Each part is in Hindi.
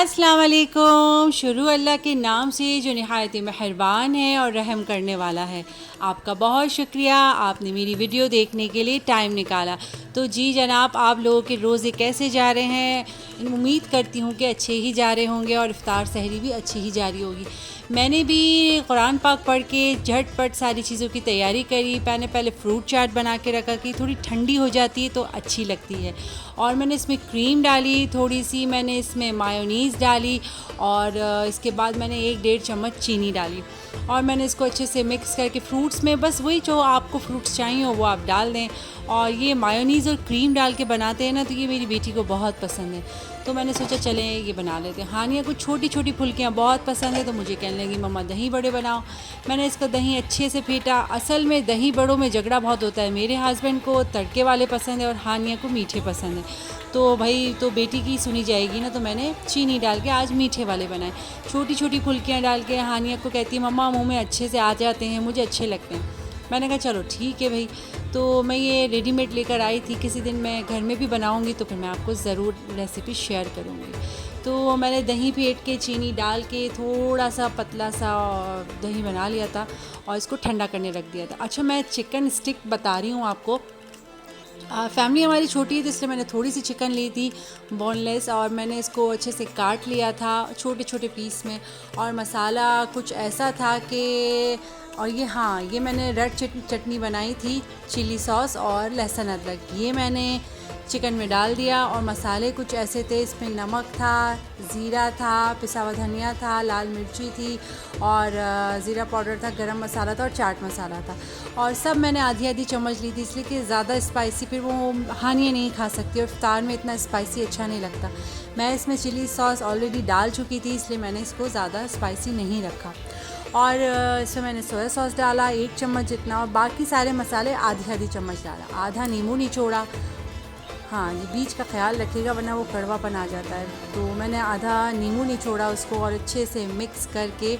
अस्सलाम वालेकुम। शुरू अल्लाह के नाम से जो निहायत मेहरबान है और रहम करने वाला है। आपका बहुत शुक्रिया, आपने मेरी वीडियो देखने के लिए टाइम निकाला। तो जी जनाब, आप लोगों के रोज़े कैसे जा रहे हैं? उम्मीद करती हूँ कि अच्छे ही जा रहे होंगे और इफ्तार सहरी भी अच्छी ही जारी होगी। मैंने भी कुरान पाक पढ़ के झटपट सारी चीज़ों की तैयारी करी। मैंने पहले फ्रूट चाट बना के रखा कि थोड़ी ठंडी हो जाती है तो अच्छी लगती है। और मैंने इसमें क्रीम डाली, थोड़ी सी मैंने इसमें मायोनीज़ डाली और इसके बाद मैंने 1-1.5 चम्मच चीनी डाली और मैंने इसको अच्छे से मिक्स करके फ्रूट्स में बस वही जो आपको फ्रूट्स चाहिए हो वो आप डाल दें। और ये मायोनीज़ और क्रीम डाल के बनाते हैं ना, तो ये मेरी बेटी को बहुत पसंद है। तो मैंने सोचा चलें ये बना लेते हैं। हानिया को छोटी छोटी फुल्कियाँ बहुत पसंद है, तो मुझे कहने लगी मम्मा दही बड़े बनाओ। मैंने इसको दही अच्छे से फेंटा। असल में दही बड़ों में झगड़ा बहुत होता है। मेरे हस्बैंड को तड़के वाले पसंद है और हानिया को मीठे पसंद है। तो भाई तो बेटी की सुनी जाएगी ना, तो मैंने चीनी डाल के आज मीठे वाले बनाए। छोटी छोटी फुल्कियाँ डाल के हानिया को कहती है मम्मा मुँह में अच्छे से आ जाते हैं, मुझे अच्छे लगते हैं। मैंने कहा चलो ठीक है भाई। तो मैं ये रेडीमेड लेकर आई थी, किसी दिन मैं घर में भी बनाऊंगी तो फिर मैं आपको ज़रूर रेसिपी शेयर करूंगी। तो मैंने दही फेंट के चीनी डाल के थोड़ा सा पतला सा दही बना लिया था और इसको ठंडा करने रख दिया था। अच्छा, मैं चिकन स्टिक बता रही हूँ आपको। फैमिली हमारी छोटी है तो इसलिए मैंने थोड़ी सी चिकन ली थी बोनलेस और मैंने इसको अच्छे से काट लिया था छोटे छोटे पीस में। और मसाला कुछ ऐसा था कि और ये हाँ, ये मैंने रेड चटनी बनाई थी, चिली सॉस और लहसुन अदरक, ये मैंने चिकन में डाल दिया। और मसाले कुछ ऐसे थे, इसमें नमक था, ज़ीरा था, पिसा हुआ धनिया था, लाल मिर्ची थी और ज़ीरा पाउडर था, गरम मसाला था और चाट मसाला था। और सब मैंने आधी आधी चम्मच ली थी, इसलिए कि ज़्यादा स्पाइसी फिर वो हानिया नहीं खा सकती और इफ्तार में इतना स्पाइसी अच्छा नहीं लगता। मैं इसमें चिली सॉस ऑलरेडी डाल चुकी थी, इसलिए मैंने इसको ज़्यादा स्पाइसी नहीं रखा। और इसमें मैंने सोया सॉस डाला 1 चम्मच जितना और बाकी सारे मसाले आधी आधी चम्मच डाला। आधा नींबू निचोड़ा। हाँ, ये बीज का ख्याल रखिएगा वरना वो कड़वापन आ जाता है। तो मैंने आधा नींबू निचोड़ा उसको और अच्छे से मिक्स करके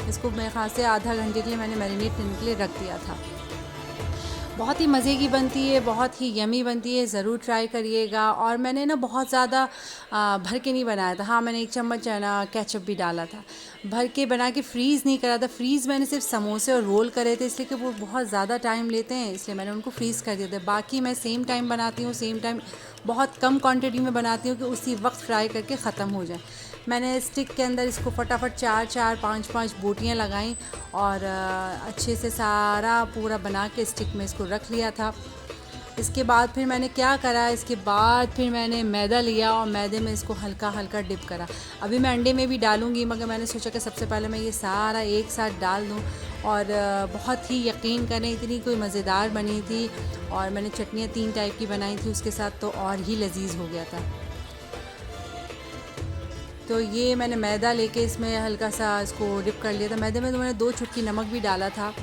इसको मेरे ख्याल से आधा घंटे के लिए मैंने मैरिनेट करने के लिए रख दिया था। बहुत ही मज़े की बनती है, बहुत ही यमी बनती है, ज़रूर ट्राई करिएगा। और मैंने ना बहुत ज़्यादा भर के नहीं बनाया था। हाँ, मैंने 1 चम्मच ना केचप भी डाला था। भर के बना के फ्रीज़ नहीं करा था। फ्रीज़ मैंने सिर्फ समोसे और रोल करे थे, इसलिए कि वो बहुत ज़्यादा टाइम लेते हैं, इसलिए मैंने उनको फ्रीज़ कर दिया था। बाकी मैं सेम टाइम बनाती हूँ, सेम टाइम बहुत कम क्वांटिटी में बनाती हूँ कि उसी वक्त फ्राई करके ख़त्म हो जाए। मैंने स्टिक के अंदर इसको फटाफट 4-4 5-5 बोटियाँ लगाईं और अच्छे से सारा पूरा बना के स्टिक में इसको रख लिया था। इसके बाद फिर मैंने क्या करा, इसके बाद फिर मैंने मैदा लिया और मैदे में इसको हल्का हल्का डिप करा। अभी मैं अंडे में भी डालूँगी, मगर मैंने सोचा कि सबसे पहले मैं ये सारा एक साथ डाल दूँ। और बहुत ही यकीन करें इतनी कोई मज़ेदार बनी थी। और मैंने चटनियाँ 3 टाइप की बनाई थी उसके साथ, तो और ही लजीज हो गया था। तो ये मैंने मैदा लेके इसमें हल्का सा इसको डिप कर लिया था। मैदे में तो मैंने 2 चुटकी नमक भी डाला था।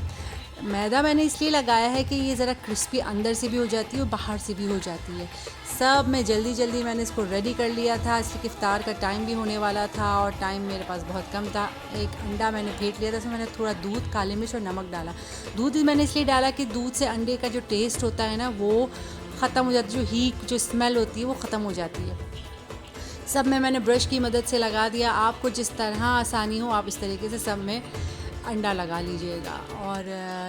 मैदा मैंने इसलिए लगाया है कि ये ज़रा क्रिस्पी अंदर से भी हो जाती है और बाहर से भी हो जाती है। सब मैं जल्दी जल्दी मैंने इसको रेडी कर लिया था, इसलिए कि इफ्तार का टाइम भी होने वाला था और टाइम मेरे पास बहुत कम था। एक अंडा मैंने फेंट लिया था, उसमें मैंने थोड़ा दूध, काली मिर्च और नमक डाला। दूध मैंने इसलिए डाला कि दूध से अंडे का जो टेस्ट होता है ना वो ख़त्म हो जाती है, जो हीट जो स्मेल होती है वो ख़त्म हो जाती है। सब में मैंने ब्रश की मदद से लगा दिया। आपको जिस तरह आसानी हो आप इस तरीके से सब में अंडा लगा लीजिएगा। और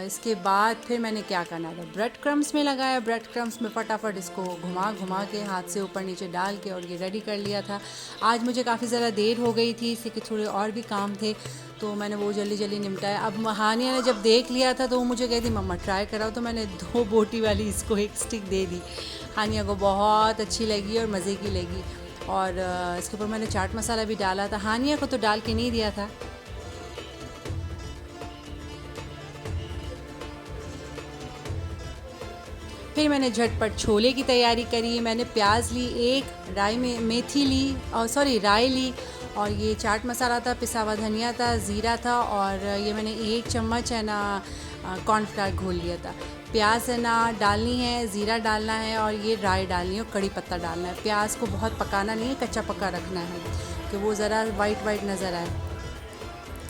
इसके बाद फिर मैंने क्या करना था, ब्रेड क्रम्स में लगाया। ब्रेड क्रम्स में फटाफट इसको घुमा घुमा के हाथ से ऊपर नीचे डाल के और ये रेडी कर लिया था। आज मुझे काफ़ी ज़्यादा देर हो गई थी, इसलिए कि थोड़े और भी काम थे, तो मैंने वो जल्दी जल्दी निपटाया। अब हानिया ने जब देख लिया था तो वो मुझे कहती मम्मा ट्राई कराओ, तो मैंने 2 बोटी वाली इसको एक स्टिक दे दी। हानिया को बहुत अच्छी लगी और मज़े की लगी। और इसके ऊपर मैंने चाट मसाला भी डाला था। हानिया को तो डाल के नहीं दिया था। फिर मैंने झटपट छोले की तैयारी करी। मैंने प्याज ली, एक राई में मेथी ली और राई ली और ये चाट मसाला था, पिसा हुआ धनिया था, ज़ीरा था और ये मैंने 1 चम्मच है ना कॉर्नफ्लावर घोल लिया था। प्याज है ना डालनी है, ज़ीरा डालना है और ये राई डालनी है और कड़ी पत्ता डालना है। प्याज को बहुत पकाना नहीं है, कच्चा पक्का रखना है कि वो ज़रा वाइट वाइट नज़र आए।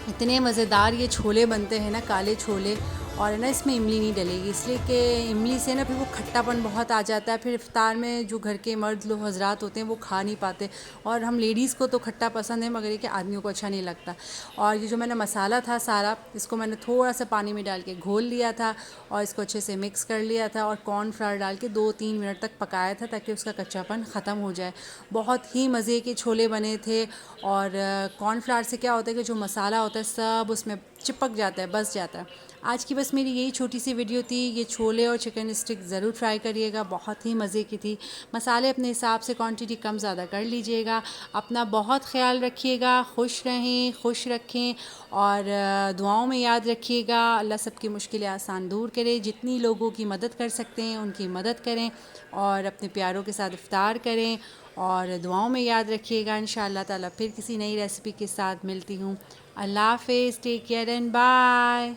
इतने मज़ेदार ये छोले बनते हैं ना, काले छोले, और है ना इसमें इमली नहीं डलेगी, इसलिए कि इमली से ना फिर वो खट्टापन बहुत आ जाता है, फिर इफ्तार में जो घर के मर्द लोग हजरात होते हैं वो खा नहीं पाते, और हम लेडीज़ को तो खट्टा पसंद है मगर ये कि आदमियों को अच्छा नहीं लगता। और ये जो मैंने मसाला था सारा, इसको मैंने थोड़ा सा पानी में डाल के घोल लिया था और इसको अच्छे से मिक्स कर लिया था और कॉर्नफ्लावर डाल के 2-3 मिनट तक पकाया था ताकि उसका कच्चापन ख़त्म हो जाए। बहुत ही मज़े के छोले बने थे। और कॉर्नफ्लावर से क्या होता है कि जो मसाला होता है सब उसमें चिपक जाता है, बस जाता है। आज की बस मेरी यही छोटी सी वीडियो थी। ये छोले और चिकन स्टिक ज़रूर ट्राई करिएगा, बहुत ही मज़े की थी। मसाले अपने हिसाब से क्वांटिटी कम ज़्यादा कर लीजिएगा। अपना बहुत ख्याल रखिएगा, खुश रहें, खुश रखें और दुआओं में याद रखिएगा। अल्लाह सबकी मुश्किलें आसान दूर करे। जितनी लोगों की मदद कर सकते हैं उनकी मदद करें और अपने प्यारों के साथ इफ्तार करें और दुआओं में याद रखिएगा। इंशाअल्लाह ताला फिर किसी नई रेसिपी के साथ मिलती हूँ। अल्लाह हाफ़िज़, टेक केयर एंड बाय।